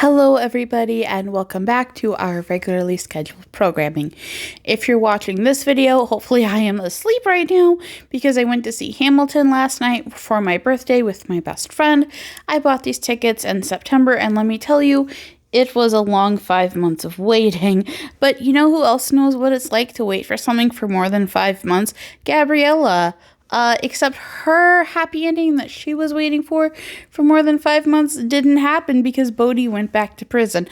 Hello everybody and welcome back to our regularly scheduled programming. If you're watching this video, hopefully I am asleep right now because I went to see Hamilton last night for my birthday with my best friend. I bought these tickets in September and let me tell you, it was a long 5 months of waiting. But you know who else knows what it's like to wait for something for more than 5 months? Gabriela. Except her happy ending that she was waiting for more than 5 months didn't happen because Bodhi went back to prison.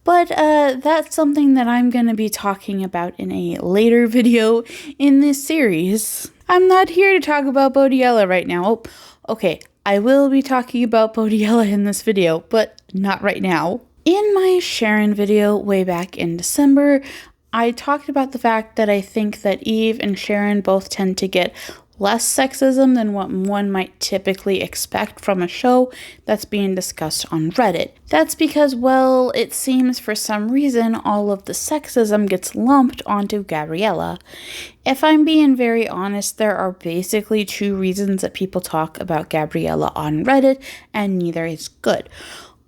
But that's something that I'm going to be talking about in a later video in this series. I'm not here to talk about Bodhiella right now. Oh, okay, I will be talking about Bodhiella in this video, but not right now. In my Sharon video way back in December, I talked about the fact that I think that Eve and Sharon both tend to get less sexism than what one might typically expect from a show that's being discussed on Reddit. That's because, well, it seems for some reason all of the sexism gets lumped onto Gabriela. If I'm being very honest, there are basically two reasons that people talk about Gabriela on Reddit, and neither is good.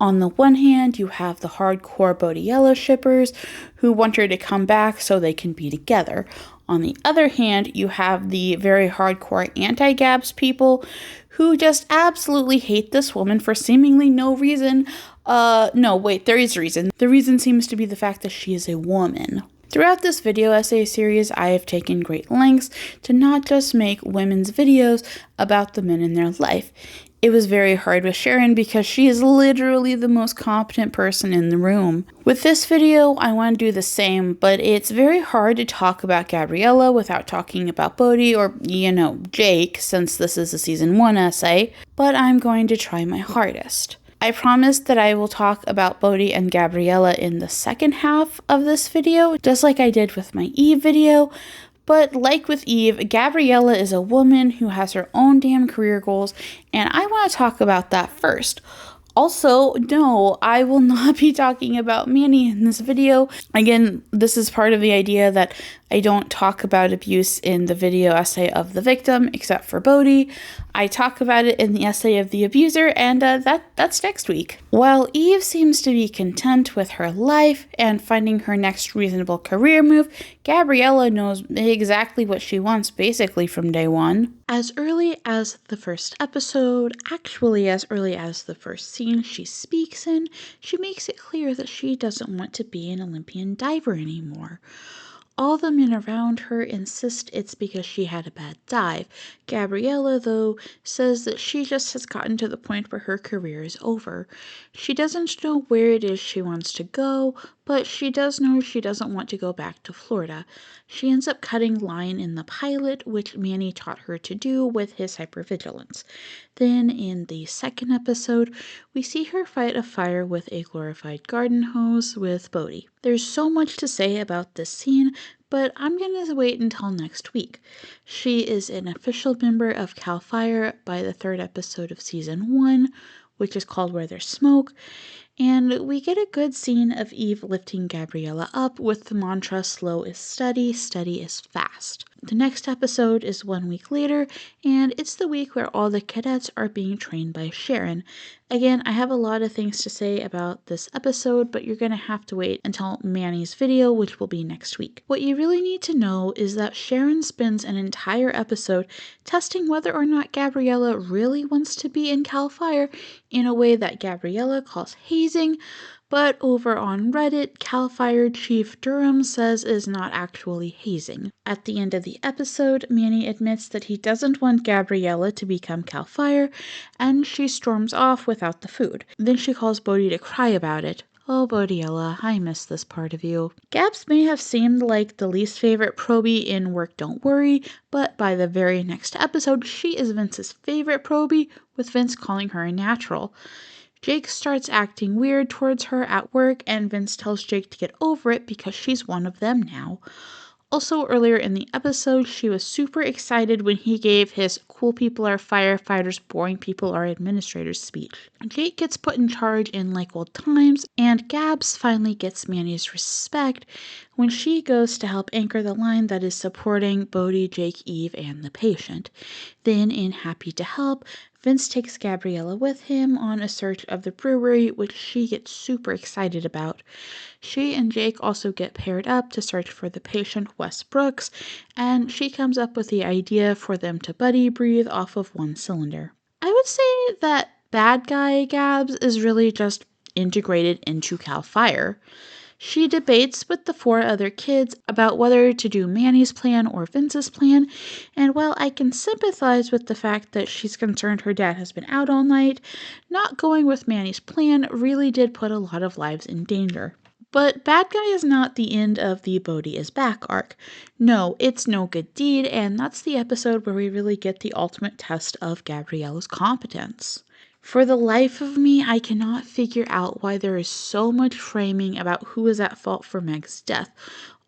On the one hand, you have the hardcore Bodhiella shippers who want her to come back so they can be together. On the other hand, you have the very hardcore anti-Gabs people who just absolutely hate this woman for seemingly no reason. There is reason. The reason seems to be the fact that she is a woman. Throughout this video essay series, I have taken great lengths to not just make women's videos about the men in their life. It was very hard with Sharon because she is literally the most competent person in the room. With this video, I want to do the same, but it's very hard to talk about Gabriela without talking about Bodhi or, Jake, since this is a season 1 essay, but I'm going to try my hardest. I promise that I will talk about Bodhi and Gabriela in the second half of this video, just like I did with my Eve video. But like with Eve, Gabriela is a woman who has her own damn career goals, and I want to talk about that first. Also, no, I will not be talking about Manny in this video. Again, this is part of the idea that I don't talk about abuse in the video essay of the victim, except for Bodhi. I talk about it in the essay of the abuser, and that's next week. While Eve seems to be content with her life and finding her next reasonable career move, Gabriela knows exactly what she wants basically from day one. As early as the first episode, actually as early as the first scene she speaks in, she makes it clear that she doesn't want to be an Olympian diver anymore. All the men around her insist it's because she had a bad dive. Gabriela, though, says that she just has gotten to the point where her career is over. She doesn't know where it is she wants to go, but she does know she doesn't want to go back to Florida. She ends up cutting line in the pilot, which Manny taught her to do with his hypervigilance. Then, in the second episode, we see her fight a fire with a glorified garden hose with Bodhi. There's so much to say about this scene, but I'm going to wait until next week. She is an official member of CAL FIRE by the third episode of season 1, which is called Where There's Smoke, and we get a good scene of Eve lifting Gabriela up with the mantra slow is steady, steady is fast. The next episode is 1 week later, and it's the week where all the cadets are being trained by Sharon. Again, I have a lot of things to say about this episode, but you're going to have to wait until Manny's video, which will be next week. What you really need to know is that Sharon spends an entire episode testing whether or not Gabriela really wants to be in CAL FIRE in a way that Gabriela calls hazing, but over on Reddit, CAL FIRE Chief Durham says is not actually hazing. At the end of the episode, Manny admits that he doesn't want Gabriela to become CAL FIRE, and she storms off without the food. Then she calls Bodhi to cry about it. Oh, Bodhiella, I miss this part of you. Gabs may have seemed like the least favorite probie in Work Don't Worry, but by the very next episode, she is Vince's favorite probie, with Vince calling her a natural. Jake starts acting weird towards her at work, and Vince tells Jake to get over it because she's one of them now. Also, earlier in the episode, she was super excited when he gave his cool people are firefighters, boring people are administrators speech. Jake gets put in charge in like old times, and Gabs finally gets Manny's respect when she goes to help anchor the line that is supporting Bodhi, Jake, Eve, and the patient. Then, in Happy to Help, Vince takes Gabriela with him on a search of the brewery, which she gets super excited about. She and Jake also get paired up to search for the patient Wes Brooks, and she comes up with the idea for them to buddy breathe off of one cylinder. I would say that bad guy Gabs is really just integrated into Cal Fire. She debates with the 4 other kids about whether to do Manny's plan or Vince's plan, and while I can sympathize with the fact that she's concerned her dad has been out all night, not going with Manny's plan really did put a lot of lives in danger. But Bad Guy is not the end of the Bodhi is Back arc. No, it's no good deed, and that's the episode where we really get the ultimate test of Gabriela's competence. For the life of me, I cannot figure out why there is so much framing about who is at fault for Meg's death.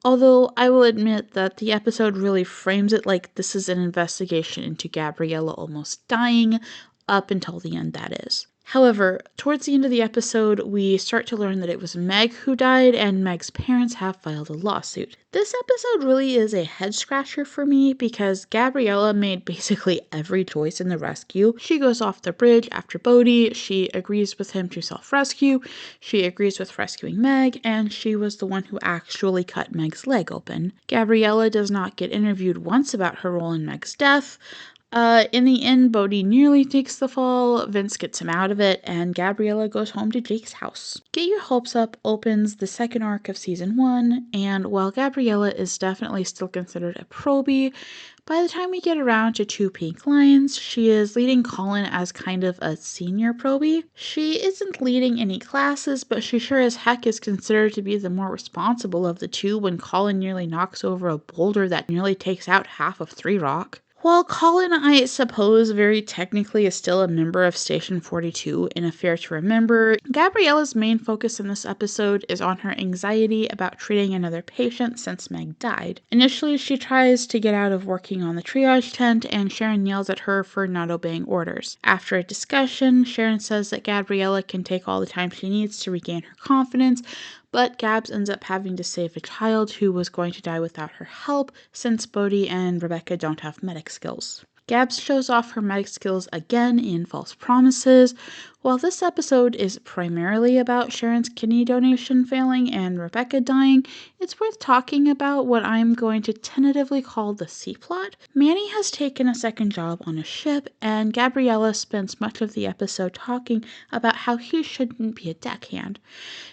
Although I will admit that the episode really frames it like this is an investigation into Gabriela almost dying, up until the end, that is. However, towards the end of the episode, we start to learn that it was Meg who died, and Meg's parents have filed a lawsuit. This episode really is a head scratcher for me because Gabriela made basically every choice in the rescue. She goes off the bridge after Bodhi, she agrees with him to self-rescue, she agrees with rescuing Meg, and she was the one who actually cut Meg's leg open. Gabriela does not get interviewed once about her role in Meg's death. In the end, Bodhi nearly takes the fall, Vince gets him out of it, and Gabriela goes home to Jake's house. Get Your Hopes Up opens the second arc of season 1, and while Gabriela is definitely still considered a probie, by the time we get around to Two Pink Lines, she is leading Colin as kind of a senior probie. She isn't leading any classes, but she sure as heck is considered to be the more responsible of the two when Colin nearly knocks over a boulder that nearly takes out half of 3 Rock. While Colin, I suppose, very technically is still a member of Station 42 in Affair to Remember, Gabriela's main focus in this episode is on her anxiety about treating another patient since Meg died. Initially, she tries to get out of working on the triage tent, and Sharon yells at her for not obeying orders. After a discussion, Sharon says that Gabriela can take all the time she needs to regain her confidence, but Gabs ends up having to save a child who was going to die without her help since Bodhi and Rebecca don't have medic skills. Gabs shows off her medic skills again in False Promises. While this episode is primarily about Sharon's kidney donation failing and Rebecca dying, it's worth talking about what I'm going to tentatively call the C-plot. Manny has taken a second job on a ship, and Gabriela spends much of the episode talking about how he shouldn't be a deckhand.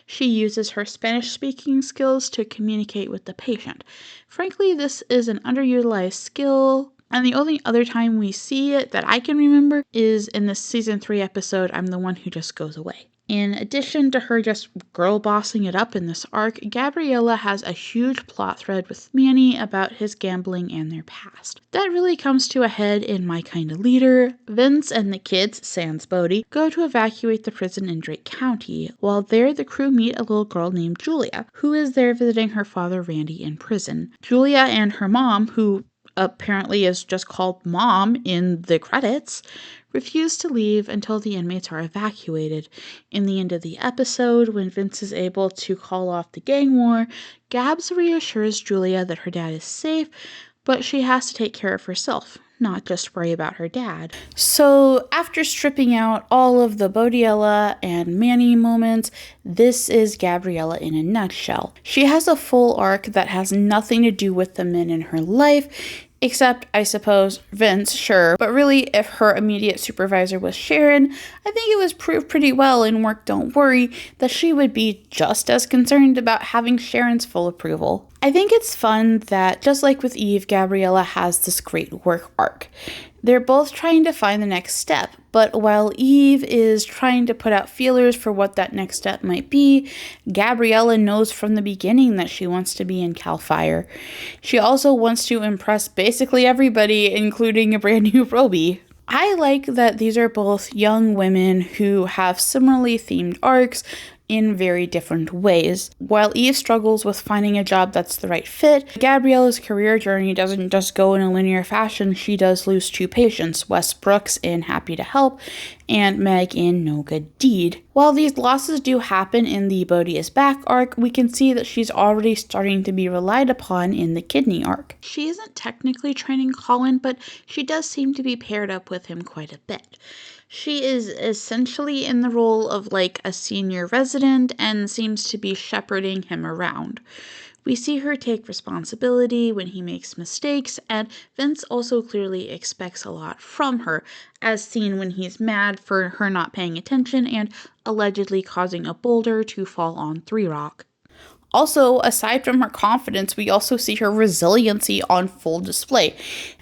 She uses her Spanish-speaking skills to communicate with the patient. Frankly, this is an underutilized skill, and the only other time we see it that I can remember is in the season 3 episode, I'm the One Who Just Goes Away. In addition to her just girl bossing it up in this arc, Gabriela has a huge plot thread with Manny about his gambling and their past. That really comes to a head in My Kinda Leader. Vince and the kids, sans Bodhi, go to evacuate the prison in Drake County. While there, the crew meet a little girl named Julia, who is there visiting her father Randy in prison. Julia and her mom, who apparently is just called Mom in the credits, refuse to leave until the inmates are evacuated. In the end of the episode, when Vince is able to call off the gang war, Gabs reassures Julia that her dad is safe, but she has to take care of herself, not just worry about her dad. So after stripping out all of the Bodiella and Manny moments, this is Gabriela in a nutshell. She has a full arc that has nothing to do with the men in her life, except, I suppose, Vince, sure. But really, if her immediate supervisor was Sharon, I think it was proved pretty well in Work Don't Worry that she would be just as concerned about having Sharon's full approval. I think it's fun that, just like with Eve, Gabriela has this great work arc. They're both trying to find the next step, but while Eve is trying to put out feelers for what that next step might be, Gabriela knows from the beginning that she wants to be in Cal Fire. She also wants to impress basically everybody, including a brand new Roby. I like that these are both young women who have similarly themed arcs, in very different ways. While Eve struggles with finding a job that's the right fit, Gabriela's career journey doesn't just go in a linear fashion. She does lose two patients, Wes Brooks in Happy to Help and Meg in No Good Deed. While these losses do happen in the Bodhi is Back arc, we can see that she's already starting to be relied upon in the Kidney arc. She isn't technically training Colin, but she does seem to be paired up with him quite a bit. She is essentially in the role of like a senior resident and seems to be shepherding him around. We see her take responsibility when he makes mistakes, and Vince also clearly expects a lot from her, as seen when he's mad for her not paying attention and allegedly causing a boulder to fall on 3 Rock. Also, aside from her confidence, we also see her resiliency on full display.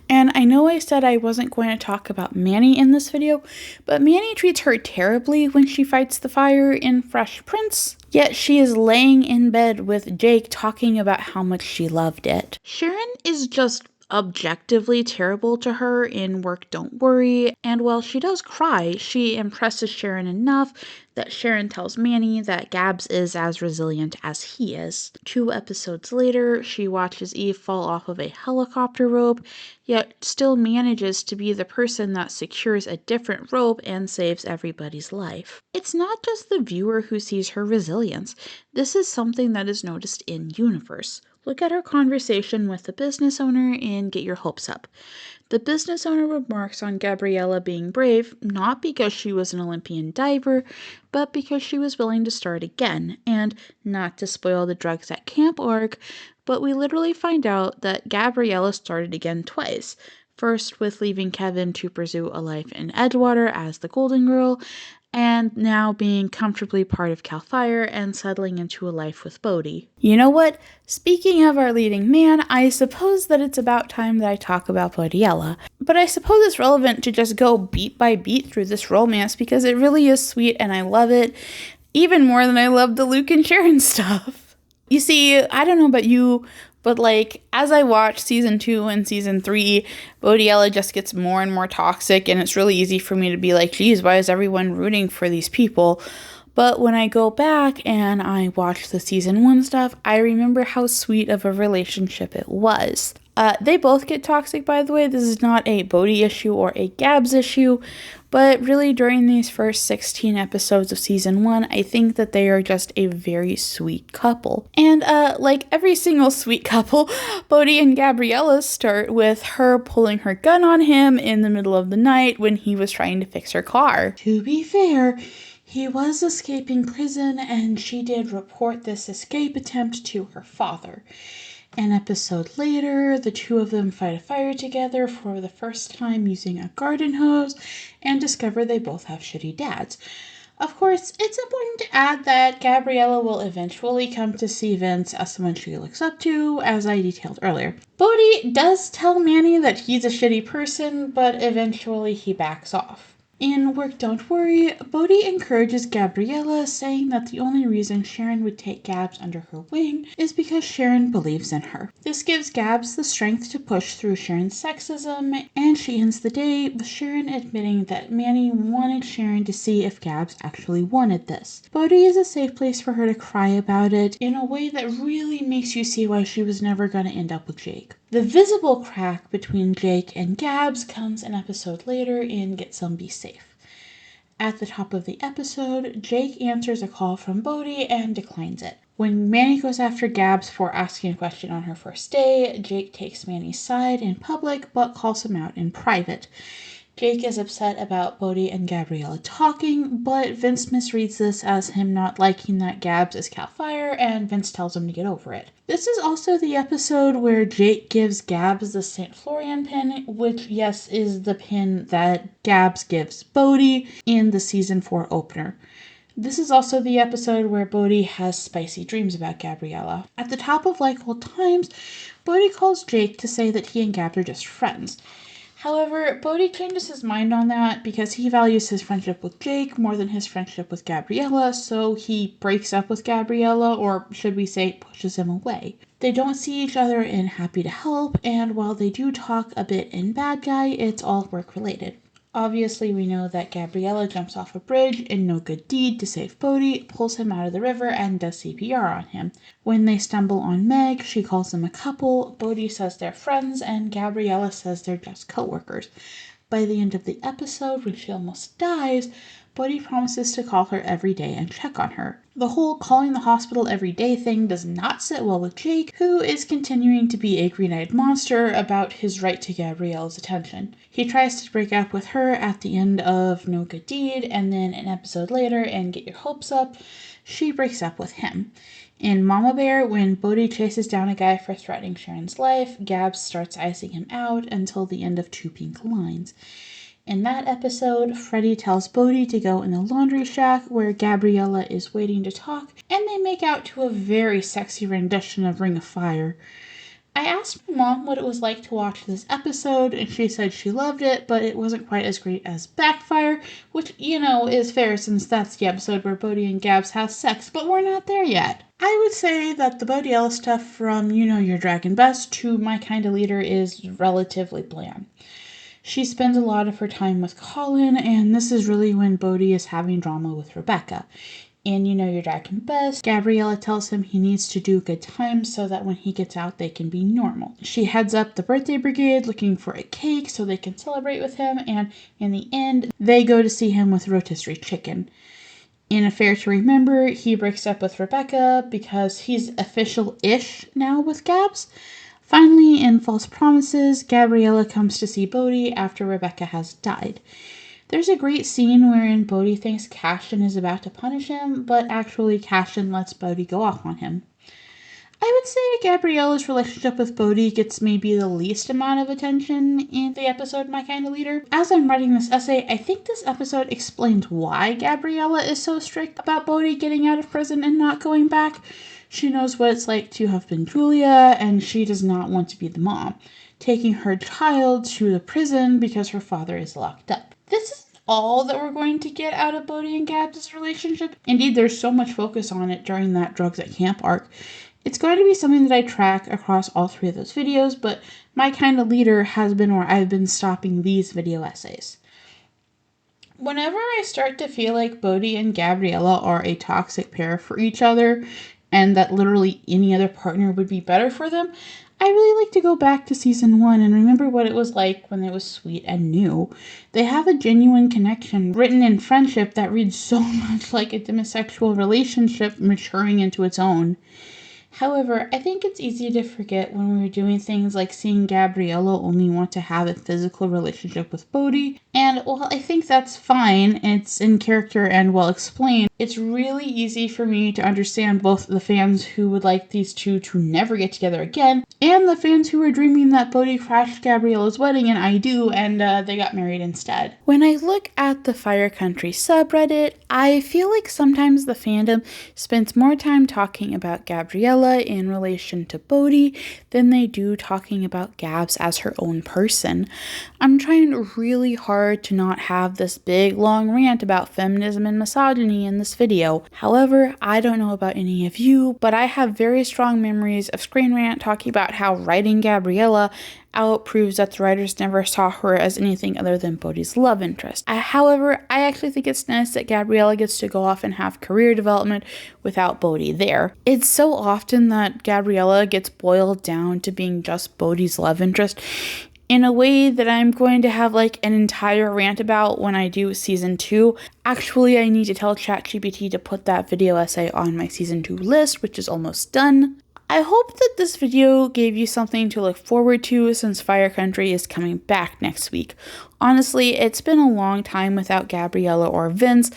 And I know I said I wasn't going to talk about Manny in this video, but Manny treats her terribly when she fights the fire in Fresh Prince. Yet she is laying in bed with Jake talking about how much she loved it. Sharon is just objectively terrible to her in Work Don't Worry, and while she does cry, she impresses Sharon enough that Sharon tells Manny that Gabs is as resilient as he is. 2 episodes later, she watches Eve fall off of a helicopter rope, yet still manages to be the person that secures a different rope and saves everybody's life. It's not just the viewer who sees her resilience. This is something that is noticed in universe. Look at her conversation with the business owner in Get Your Hopes Up. The business owner remarks on Gabriela being brave, not because she was an Olympian diver, but because she was willing to start again. And not to spoil the drugs at camp arc, but we literally find out that Gabriela started again twice. First with leaving Kevin to pursue a life in Edgewater as the Golden Girl, and now being comfortably part of CAL FIRE and settling into a life with Bodhi. You know what? Speaking of our leading man, I suppose that it's about time that I talk about Bodiella. But I suppose it's relevant to just go beat by beat through this romance because it really is sweet and I love it, even more than I love the Luke and Sharon stuff. You see, I don't know about you, but like, as I watch season 2 and season 3, Bodiella just gets more and more toxic, and it's really easy for me to be like, geez, why is everyone rooting for these people? But when I go back and I watch the season 1 stuff, I remember how sweet of a relationship it was. They both get toxic, by the way. This is not a Bodhi issue or a Gabs issue, but really during these first 16 episodes of season 1, I think that they are just a very sweet couple. And like every single sweet couple, Bodhi and Gabriela start with her pulling her gun on him in the middle of the night when he was trying to fix her car. To be fair, he was escaping prison and she did report this escape attempt to her father. An episode later, the two of them fight a fire together for the first time using a garden hose and discover they both have shitty dads. Of course, it's important to add that Gabriela will eventually come to see Vince as someone she looks up to, as I detailed earlier. Bodhi does tell Manny that he's a shitty person, but eventually he backs off. In Work Don't Worry, Bodhi encourages Gabriela, saying that the only reason Sharon would take Gabs under her wing is because Sharon believes in her. This gives Gabs the strength to push through Sharon's sexism, and she ends the day with Sharon admitting that Manny wanted Sharon to see if Gabs actually wanted this. Bodhi is a safe place for her to cry about it in a way that really makes you see why she was never going to end up with Jake. The visible crack between Jake and Gabs comes an episode later in Get Some Be Safe. At the top of the episode, Jake answers a call from Bodhi and declines it. When Manny goes after Gabs for asking a question on her first day, Jake takes Manny's side in public but calls him out in private. Jake is upset about Bodhi and Gabriela talking, but Vince misreads this as him not liking that Gabs is CAL FIRE, and Vince tells him to get over it. This is also the episode where Jake gives Gabs the St. Florian pin, which, yes, is the pin that Gabs gives Bodhi in the season 4 opener. This is also the episode where Bodhi has spicy dreams about Gabriela. At the top of Like Old Times, Bodhi calls Jake to say that he and Gabs are just friends. However, Bodhi changes his mind on that because he values his friendship with Jake more than his friendship with Gabriela, so he breaks up with Gabriela, or should we say, pushes him away. They don't see each other in Happy to Help, and while they do talk a bit in Bad Guy, it's all work-related. Obviously, we know that Gabriela jumps off a bridge in no good deed to save Bodhi, pulls him out of the river, and does CPR on him. When they stumble on Meg, she calls them a couple. Bodhi says they're friends, and Gabriela says they're just co-workers. By the end of the episode, when she almost dies, Bodhi promises to call her every day and check on her. The whole calling the hospital every day thing does not sit well with Jake, who is continuing to be a green-eyed monster about his right to Gabrielle's attention. He tries to break up with her at the end of No Good Deed, and then an episode later in Get Your Hopes Up, she breaks up with him. In Mama Bear, when Bodhi chases down a guy for threatening Sharon's life, Gabs starts icing him out until the end of Two Pink Lines. In that episode, Freddie tells Bodhi to go in the laundry shack where Gabriela is waiting to talk, and they make out to a very sexy rendition of Ring of Fire. I asked my mom what it was like to watch this episode, and she said she loved it, but it wasn't quite as great as Backfire, which, is fair since that's the episode where Bodhi and Gabs have sex, but we're not there yet. I would say that the Bodhiella stuff from You Know Your Dragon Best to My Kinda Leader is relatively bland. She spends a lot of her time with Colin, and this is really when Bodhi is having drama with Rebecca. In You Know Your Dragon Best, Gabriela tells him he needs to do good times so that when he gets out they can be normal. She heads up the birthday brigade looking for a cake so they can celebrate with him, and in the end, they go to see him with rotisserie chicken. In A Fair to Remember, he breaks up with Rebecca because he's official-ish now with Gabs. Finally, in False Promises, Gabriela comes to see Bodhi after Rebecca has died. There's a great scene wherein Bodhi thinks Cashin is about to punish him, but actually Cashin lets Bodhi go off on him. I would say Gabriela's relationship with Bodhi gets maybe the least amount of attention in the episode My Kinda Leader. As I'm writing this essay, I think this episode explains why Gabriela is so strict about Bodhi getting out of prison and not going back. She knows what it's like to have been Julia, and she does not want to be the mom, taking her child to the prison because her father is locked up. This is all that we're going to get out of Bodhi and Gabs' relationship. Indeed, there's so much focus on it during that Drugs at Camp arc. It's going to be something that I track across all three of those videos, but My Kinda Leader has been where I've been stopping these video essays. Whenever I start to feel like Bodhi and Gabriela are a toxic pair for each other, and that literally any other partner would be better for them, I really like to go back to season 1 and remember what it was like when it was sweet and new. They have a genuine connection written in friendship that reads so much like a demisexual relationship maturing into its own. However, I think it's easy to forget when we're doing things like seeing Gabriela only want to have a physical relationship with Bodhi, and while I think that's fine, it's in character and well explained, it's really easy for me to understand both the fans who would like these two to never get together again, and the fans who are dreaming that Bodhi crashed Gabriela's wedding and I do, and they got married instead. When I look at the Fire Country subreddit, I feel like sometimes the fandom spends more time talking about Gabriela in relation to Bodhi than they do talking about Gabs as her own person. I'm trying really hard to not have this big long rant about feminism and misogyny in this video. However, I don't know about any of you, but I have very strong memories of Screen Rant talking about how writing Gabriela out proves that the writers never saw her as anything other than Bodhi's love interest. However, I actually think it's nice that Gabriela gets to go off and have career development without Bodhi there. It's so often that Gabriela gets boiled down to being just Bodhi's love interest in a way that I'm going to have like an entire rant about when I do season 2. Actually, I need to tell ChatGPT to put that video essay on my season 2 list, which is almost done. I hope that this video gave you something to look forward to since Fire Country is coming back next week. Honestly, it's been a long time without Gabriela or Vince.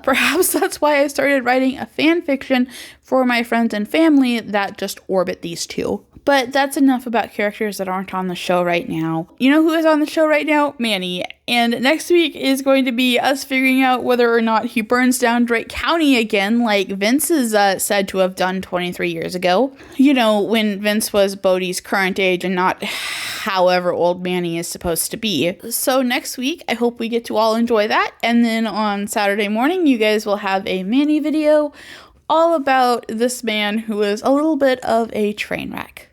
Perhaps that's why I started writing a fan fiction for my friends and family that just orbit these two. But that's enough about characters that aren't on the show right now. You know who is on the show right now? Manny. And next week is going to be us figuring out whether or not he burns down Drake County again, like Vince is said to have done 23 years ago. You know, when Vince was Bodhi's current age and not however old Manny is supposed to be. So next week, I hope we get to all enjoy that. And then on Saturday morning, you guys will have a Manny video all about this man who is a little bit of a train wreck.